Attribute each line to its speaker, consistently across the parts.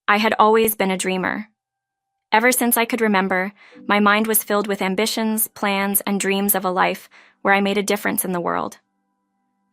Speaker 1: I had always been a dreamer. Ever since I could remember, my mind was filled with ambitions, plans, and dreams of a life where I made a difference in the world.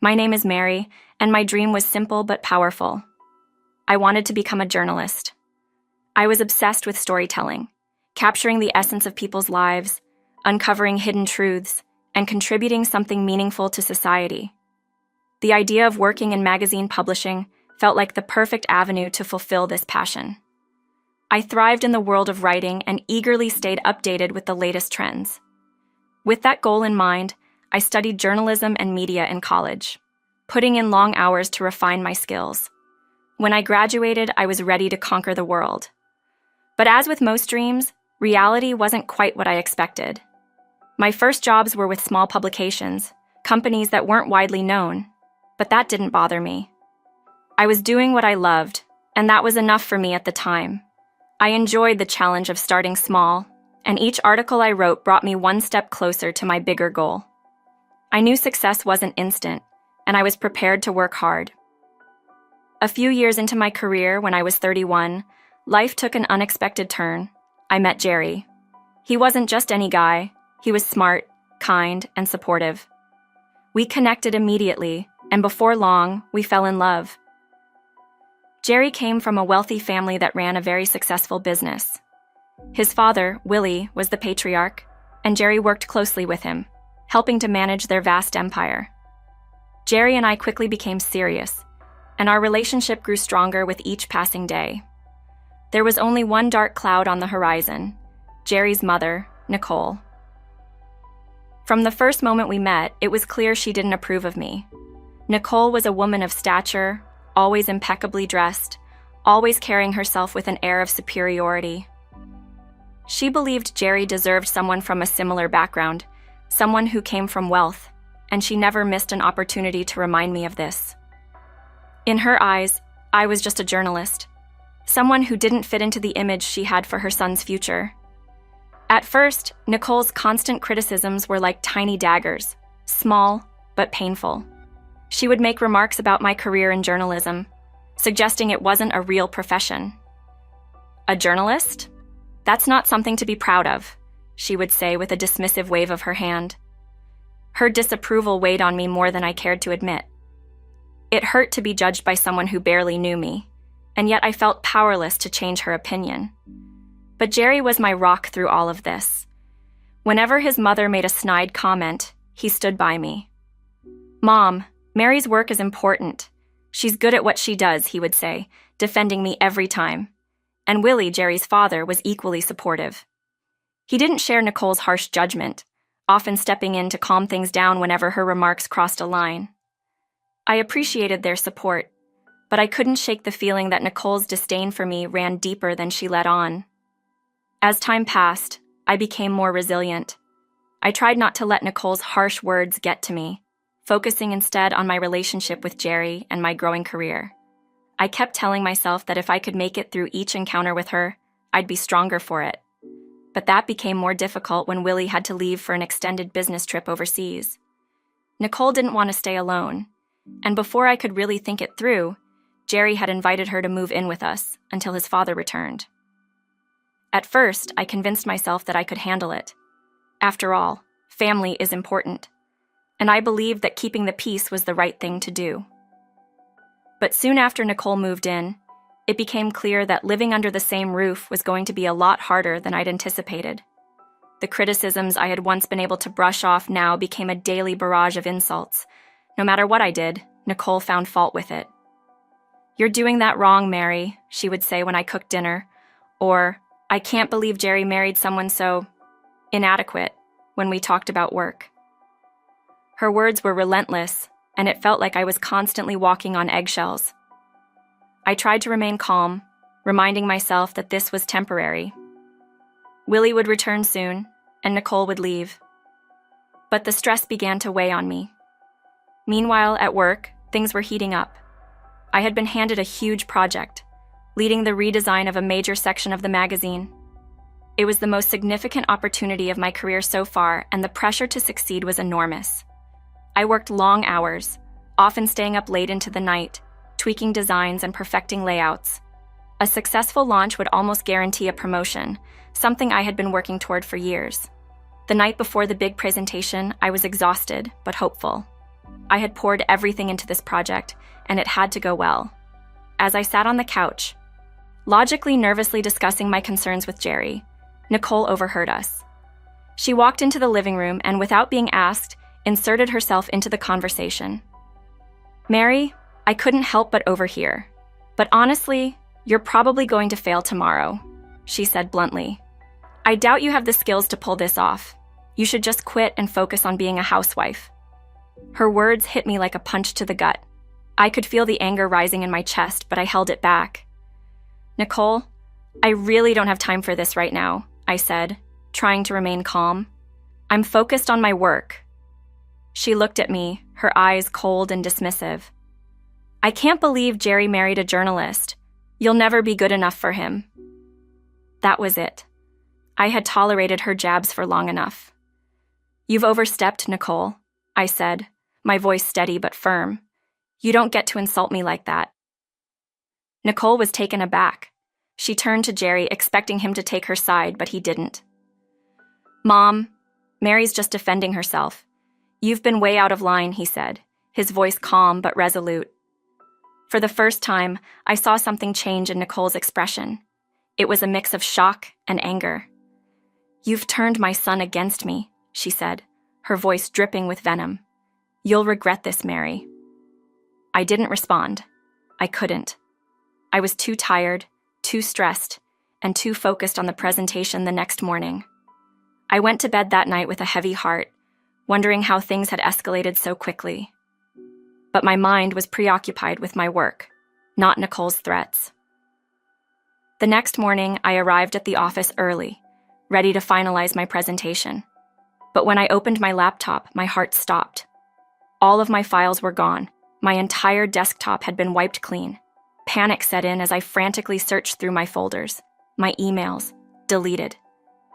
Speaker 1: My name is Mary, and my dream was simple but powerful. I wanted to become a journalist. I was obsessed with storytelling, capturing the essence of people's lives, uncovering hidden truths, and contributing something meaningful to society. The idea of working in magazine publishing felt like the perfect avenue to fulfill this passion. I thrived in the world of writing and eagerly stayed updated with the latest trends. With that goal in mind, I studied journalism and media in college, putting in long hours to refine my skills. When I graduated, I was ready to conquer the world. But as with most dreams, reality wasn't quite what I expected. My first jobs were with small publications, companies that weren't widely known, but that didn't bother me. I was doing what I loved, and that was enough for me at the time. I enjoyed the challenge of starting small, and each article I wrote brought me one step closer to my bigger goal. I knew success wasn't instant, and I was prepared to work hard. A few years into my career, when I was 31, life took an unexpected turn. I met Jerry. He wasn't just any guy. He was smart, kind, and supportive. We connected immediately, and before long, we fell in love. Jerry came from a wealthy family that ran a very successful business. His father, Willie, was the patriarch, and Jerry worked closely with him, helping to manage their vast empire. Jerry and I quickly became serious, and our relationship grew stronger with each passing day. There was only one dark cloud on the horizon: Jerry's mother, Nicole. From the first moment we met, it was clear she didn't approve of me. Nicole was a woman of stature, always impeccably dressed, always carrying herself with an air of superiority. She believed Jerry deserved someone from a similar background, someone who came from wealth, and she never missed an opportunity to remind me of this. In her eyes, I was just a journalist, someone who didn't fit into the image she had for her son's future. At first, Nicole's constant criticisms were like tiny daggers, small but painful. She would make remarks about my career in journalism, suggesting it wasn't a real profession. "A journalist? That's not something to be proud of," she would say with a dismissive wave of her hand. Her disapproval weighed on me more than I cared to admit. It hurt to be judged by someone who barely knew me, and yet I felt powerless to change her opinion. But Jerry was my rock through all of this. Whenever his mother made a snide comment, he stood by me. "Mom, Mary's work is important. She's good at what she does," he would say, defending me every time. And Willie, Jerry's father, was equally supportive. He didn't share Nicole's harsh judgment, often stepping in to calm things down whenever her remarks crossed a line. I appreciated their support, but I couldn't shake the feeling that Nicole's disdain for me ran deeper than she let on. As time passed, I became more resilient. I tried not to let Nicole's harsh words get to me, focusing instead on my relationship with Jerry and my growing career. I kept telling myself that if I could make it through each encounter with her, I'd be stronger for it. But that became more difficult when Willie had to leave for an extended business trip overseas. Nicole didn't want to stay alone, and before I could really think it through, Jerry had invited her to move in with us until his father returned. At first, I convinced myself that I could handle it. After all, family is important, and I believed that keeping the peace was the right thing to do. But soon after Nicole moved in, it became clear that living under the same roof was going to be a lot harder than I'd anticipated. The criticisms I had once been able to brush off now became a daily barrage of insults. No matter what I did, Nicole found fault with it. "You're doing that wrong, Mary," she would say when I cooked dinner, or "I can't believe Jerry married someone so inadequate," when we talked about work. Her words were relentless, and it felt like I was constantly walking on eggshells. I tried to remain calm, reminding myself that this was temporary. Willie would return soon, and Nicole would leave. But the stress began to weigh on me. Meanwhile, at work, things were heating up. I had been handed a huge project, leading the redesign of a major section of the magazine. It was the most significant opportunity of my career so far, and the pressure to succeed was enormous. I worked long hours, often staying up late into the night, tweaking designs and perfecting layouts. A successful launch would almost guarantee a promotion, something I had been working toward for years. The night before the big presentation, I was exhausted, but hopeful. I had poured everything into this project, and it had to go well. As I sat on the couch, logically nervously discussing my concerns with Jerry, Nicole overheard us. She walked into the living room and, without being asked, inserted herself into the conversation. "Mary, I couldn't help but overhear. But honestly, you're probably going to fail tomorrow," she said bluntly. "I doubt you have the skills to pull this off. You should just quit and focus on being a housewife." Her words hit me like a punch to the gut. I could feel the anger rising in my chest, but I held it back. "Nicole, I really don't have time for this right now," I said, trying to remain calm. "I'm focused on my work." She looked at me, her eyes cold and dismissive. "I can't believe Jerry married a journalist. You'll never be good enough for him." That was it. I had tolerated her jabs for long enough. "You've overstepped, Nicole," I said, my voice steady but firm. "You don't get to insult me like that." Nicole was taken aback. She turned to Jerry, expecting him to take her side, but he didn't. "Mom, Mary's just defending herself. You've been way out of line," he said, his voice calm but resolute. For the first time, I saw something change in Nicole's expression. It was a mix of shock and anger. "You've turned my son against me," she said, her voice dripping with venom. "You'll regret this, Mary." I didn't respond. I couldn't. I was too tired, too stressed, and too focused on the presentation the next morning. I went to bed that night with a heavy heart, wondering how things had escalated so quickly. But my mind was preoccupied with my work, not Nicole's threats. The next morning, I arrived at the office early, ready to finalize my presentation. But when I opened my laptop, my heart stopped. All of my files were gone. My entire desktop had been wiped clean. Panic set in as I frantically searched through my folders. My emails, deleted.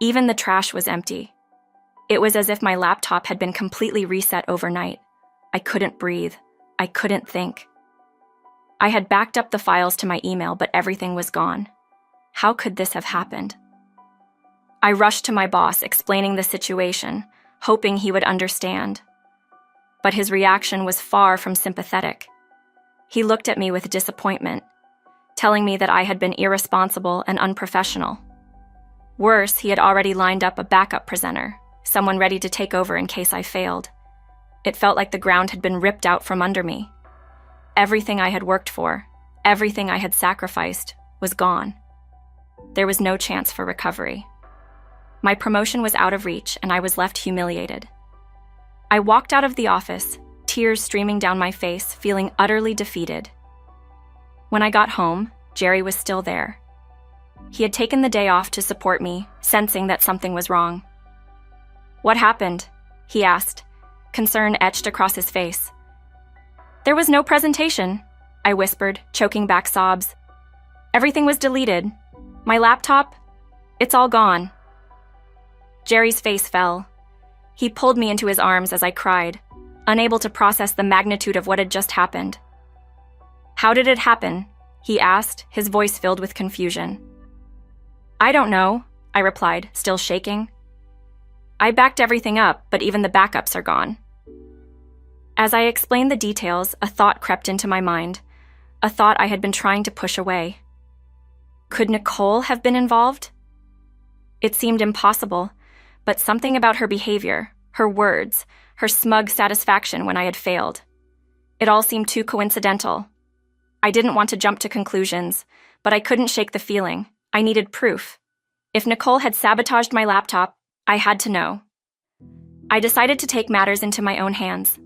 Speaker 1: Even the trash was empty. It was as if my laptop had been completely reset overnight. I couldn't breathe. I couldn't think. I had backed up the files to my email, but everything was gone. How could this have happened? I rushed to my boss, explaining the situation, hoping he would understand. But his reaction was far from sympathetic. He looked at me with disappointment, telling me that I had been irresponsible and unprofessional. Worse, he had already lined up a backup presenter, someone ready to take over in case I failed. It felt like the ground had been ripped out from under me. Everything I had worked for, everything I had sacrificed, was gone. There was no chance for recovery. My promotion was out of reach, and I was left humiliated. I walked out of the office, tears streaming down my face, feeling utterly defeated. When I got home, Jerry was still there. He had taken the day off to support me, sensing that something was wrong. "What happened?" he asked, concern etched across his face. "There was no presentation," I whispered, choking back sobs. "Everything was deleted. My laptop, it's all gone." Jerry's face fell. He pulled me into his arms as I cried, unable to process the magnitude of what had just happened. "How did it happen?" he asked, his voice filled with confusion. "I don't know," I replied, still shaking. "I backed everything up, but even the backups are gone." As I explained the details, a thought crept into my mind, a thought I had been trying to push away. Could Nicole have been involved? It seemed impossible, but something about her behavior, her words, her smug satisfaction when I had failed. It all seemed too coincidental. I didn't want to jump to conclusions, but I couldn't shake the feeling. I needed proof. If Nicole had sabotaged my laptop, I had to know. I decided to take matters into my own hands.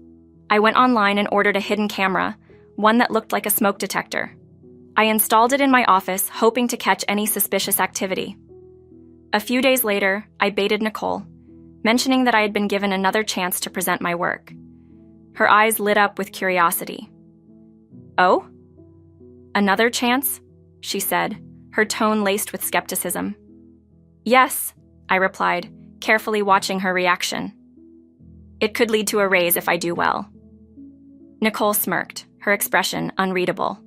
Speaker 1: I went online and ordered a hidden camera, one that looked like a smoke detector. I installed it in my office, hoping to catch any suspicious activity. A few days later, I baited Nicole, mentioning that I had been given another chance to present my work. Her eyes lit up with curiosity. "Oh? Another chance?" she said, her tone laced with skepticism. "Yes," I replied, carefully watching her reaction. "It could lead to a raise if I do well." Nicole smirked, her expression unreadable.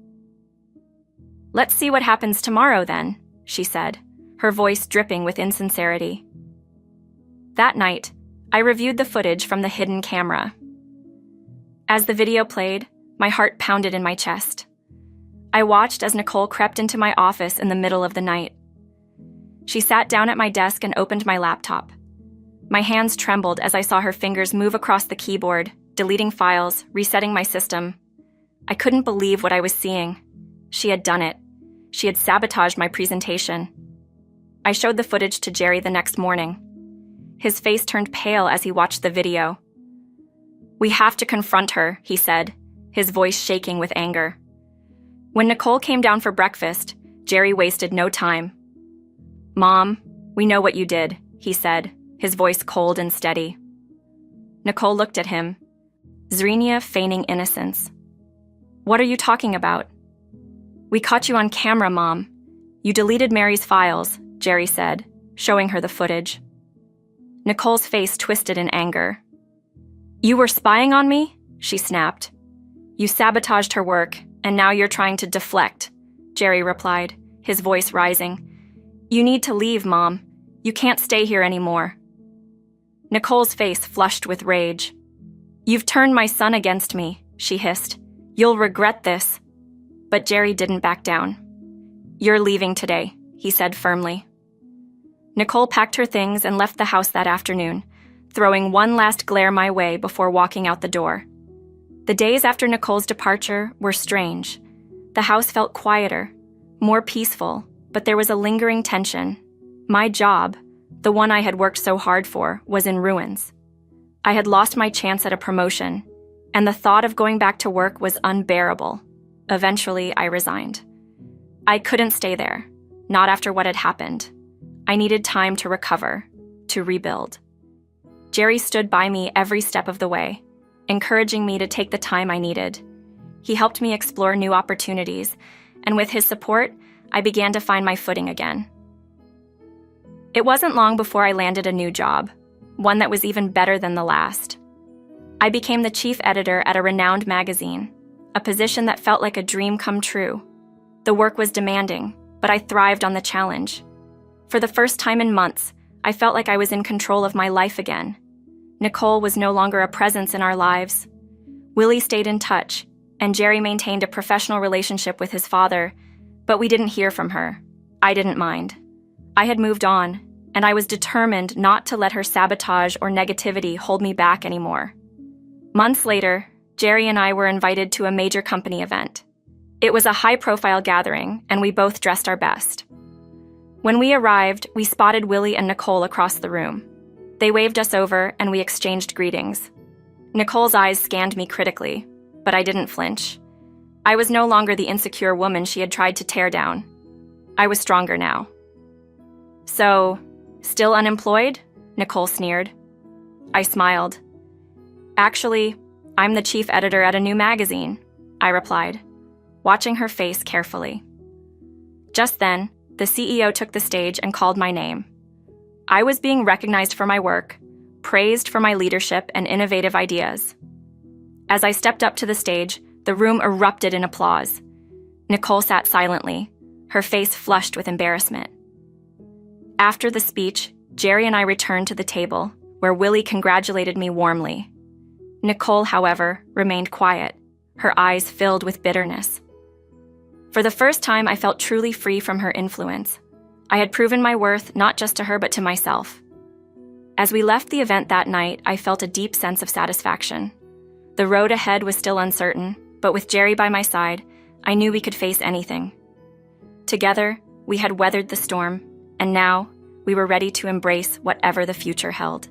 Speaker 1: "Let's see what happens tomorrow then," she said, her voice dripping with insincerity. That night, I reviewed the footage from the hidden camera. As the video played, my heart pounded in my chest. I watched as Nicole crept into my office in the middle of the night. She sat down at my desk and opened my laptop. My hands trembled as I saw her fingers move across the keyboard, deleting files, resetting my system. I couldn't believe what I was seeing. She had done it. She had sabotaged my presentation. I showed the footage to Jerry the next morning. His face turned pale as he watched the video. "We have to confront her," he said, his voice shaking with anger. When Nicole came down for breakfast, Jerry wasted no time. "Mom, we know what you did," he said, his voice cold and steady. Nicole looked at him, Zrenia feigning innocence. "What are you talking about?" "We caught you on camera, Mom. You deleted Mary's files," Jerry said, showing her the footage. Nicole's face twisted in anger. "You were spying on me?" she snapped. "You sabotaged her work, and now you're trying to deflect," Jerry replied, his voice rising. "You need to leave, Mom. You can't stay here anymore." Nicole's face flushed with rage. "You've turned my son against me," she hissed. "You'll regret this." But Jerry didn't back down. "You're leaving today," he said firmly. Nicole packed her things and left the house that afternoon, throwing one last glare my way before walking out the door. The days after Nicole's departure were strange. The house felt quieter, more peaceful, but there was a lingering tension. My job, the one I had worked so hard for, was in ruins. I had lost my chance at a promotion, and the thought of going back to work was unbearable. Eventually, I resigned. I couldn't stay there, not after what had happened. I needed time to recover, to rebuild. Jerry stood by me every step of the way, encouraging me to take the time I needed. He helped me explore new opportunities, and with his support, I began to find my footing again. It wasn't long before I landed a new job, one that was even better than the last. I became the chief editor at a renowned magazine, a position that felt like a dream come true. The work was demanding, but I thrived on the challenge. For the first time in months, I felt like I was in control of my life again. Nicole was no longer a presence in our lives. Willie stayed in touch, and Jerry maintained a professional relationship with his father, but we didn't hear from her. I didn't mind. I had moved on, and I was determined not to let her sabotage or negativity hold me back anymore. Months later, Jerry and I were invited to a major company event. It was a high-profile gathering, and we both dressed our best. When we arrived, we spotted Willie and Nicole across the room. They waved us over, and we exchanged greetings. Nicole's eyes scanned me critically, but I didn't flinch. I was no longer the insecure woman she had tried to tear down. I was stronger now. "So, still unemployed?" Nicole sneered. I smiled. "Actually, I'm the chief editor at a new magazine," I replied, watching her face carefully. Just then, the CEO took the stage and called my name. I was being recognized for my work, praised for my leadership and innovative ideas. As I stepped up to the stage, the room erupted in applause. Nicole sat silently, her face flushed with embarrassment. After the speech, Jerry and I returned to the table, where Willie congratulated me warmly. Nicole, however, remained quiet, her eyes filled with bitterness. For the first time, I felt truly free from her influence. I had proven my worth not just to her but to myself. As we left the event that night, I felt a deep sense of satisfaction. The road ahead was still uncertain, but with Jerry by my side, I knew we could face anything. Together, we had weathered the storm, and now we were ready to embrace whatever the future held.